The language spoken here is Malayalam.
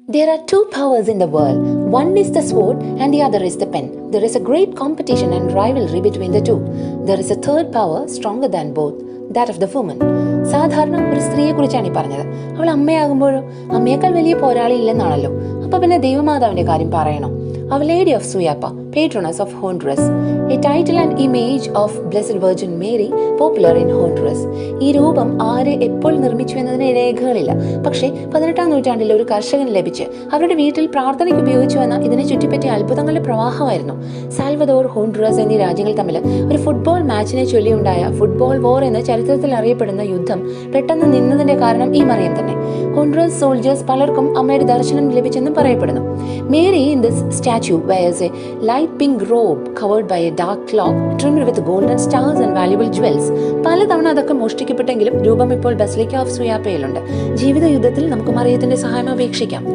There are two powers in the world. One is the sword and the other is the pen. There is a great competition and rivalry between the two. There is a third power stronger than both, that of the woman. സാധാരണ ഒരു സ്ത്രീയെ കുറിച്ചാണ് ഈ പറഞ്ഞത്. അവൾ അമ്മയാകുമ്പോഴോ അമ്മയേക്കാൾ വലിയ പോരാളി ഇല്ലെന്നാണല്ലോ. അപ്പൊ പിന്നെ ദൈവമാതാവിന്റെ കാര്യം പറയണോ? Our Lady of Suyapa, patroness of Honduras, a title and image of Blessed Virgin Mary, popular in Honduras. ഈ രൂപം ആര് എപ്പോൾ നിർമ്മിച്ചു എന്നതിന് രേഖകളില്ല. പക്ഷേ 18-ാം നൂറ്റാണ്ടിൽ ഒരു കർഷകൻ ലഭിച്ച് അവരുടെ വീട്ടിൽ പ്രാർത്ഥനയ്ക്ക് ഉപയോഗിച്ചു വന്ന ഇതിനെ ചുറ്റിപ്പറ്റിയ അത്ഭുതങ്ങളുടെ പ്രവാഹമായിരുന്നു. സാൽവദോർ, ഹോണ്ടുറസ് എന്നീ രാജ്യങ്ങൾ തമ്മിൽ ഒരു ഫുട്ബോൾ മാച്ചിനെ ചൊല്ലിയുണ്ടായ ഫുട്ബോൾ വോർ എന്ന ചരിത്രത്തിൽ അറിയപ്പെടുന്ന യുദ്ധം പെട്ടെന്ന് നിന്നതിന്റെ കാരണം ഈ മറിയം തന്നെ. ഹോണ്ടുറസ് സോൾജേഴ്സ് പലർക്കും അമ്മയുടെ ദർശനം ലഭിച്ചെന്നും പറയപ്പെടുന്നു. Mary in this statue wears a light pink robe covered by a dark cloth trimmed with golden stars and valuable jewels. പലതവണ അതൊക്കെ മോഷ്ടിക്കപ്പെട്ടെങ്കിലും രൂപം ഇപ്പോൾ ബസിലിക്ക ഓഫ് സുയാപ്പയിലുണ്ട്. ജീവിത യുദ്ധത്തിൽ നമുക്ക് മറിയത്തിന്റെ സഹായം അപേക്ഷിക്കാം.